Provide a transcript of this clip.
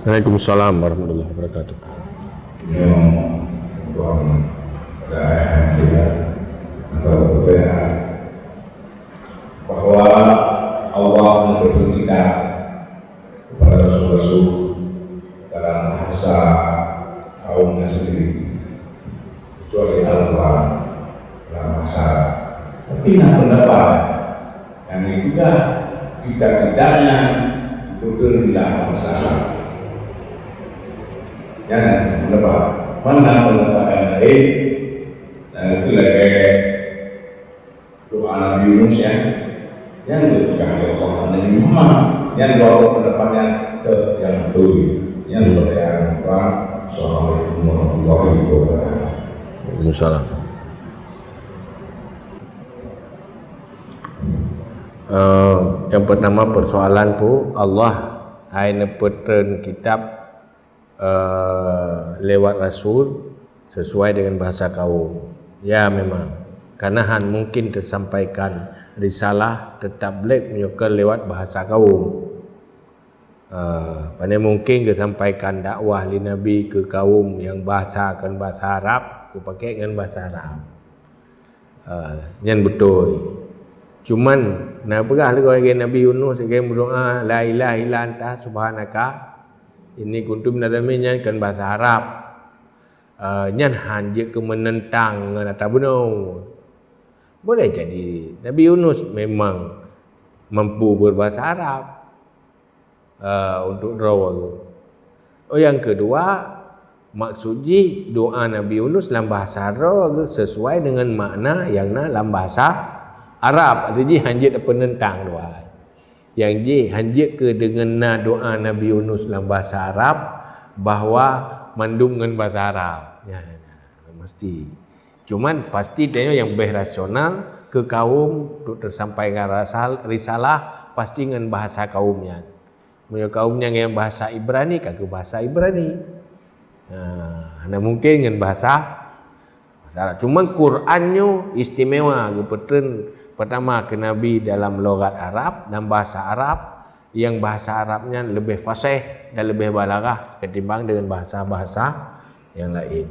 Waalaikumsalam warahmatullahi wabarakatuh. Bahwa Allah memberi kita kepada Rasul-Rasul dalam bahasa kaumnya sendiri, kecuali Al-Quran dalam bahasa Tapi pendapat yang juga tidak-tidaknya itu tidak masalah. Yang pendapat mana pendapat yang lain, dan itu lagi doa Nabi Yunus yang ketika Allah Nabi Muhammad yang bawa pendapatnya ke yang dulu yang berkaitan dengan Assalamualaikum warahmatullahi wabarakatuh. Waalaikumsalam. Yang pertama persoalan pu Allah hanya petern kitab lewat Rasul sesuai dengan bahasa kaum. Ya memang karena han mungkin tersampaikan risalah tetap boleh menyokol lewat bahasa kaum. Pada mungkin kesampaikan dakwah li Nabi ke kaum yang bahasakan bahasa Arab, ku pakai dengan bahasa Arab. Yang betul. Cuman nak perah lagi Nabi Yunus lagi berdoa la ilaha illa anta subhanaka ini kuntum nadaminya kan bahasa Arab. Nyan han je ke menentang ngata benar. Boleh jadi Nabi Yunus memang mampu berbahasa Arab untuk rawa. Oh yang kedua maksudnya doa Nabi Yunus dalam bahasa Arab sesuai dengan makna yang dalam bahasa Arab. Artinya hanjit penentang doa. Yang je hanjit ke dengan doa Nabi Yunus dalam bahasa Arab bahawa mandung dengan bahasa Arab. Ya, mesti. Cuman pasti dia yang lebih rasional ke kaum untuk tersampaikan risalah pasti dengan bahasa kaumnya. Punya kaumnya yang bahasa Ibrani kagak bahasa Ibrani. Nah, mungkin dengan bahasa Arab. Cuman Qurannya istimewa gepeten pertama ke Nabi dalam logat Arab dan bahasa Arab yang bahasa Arabnya lebih fasih dan lebih balaghah ketimbang dengan bahasa-bahasa yang lain.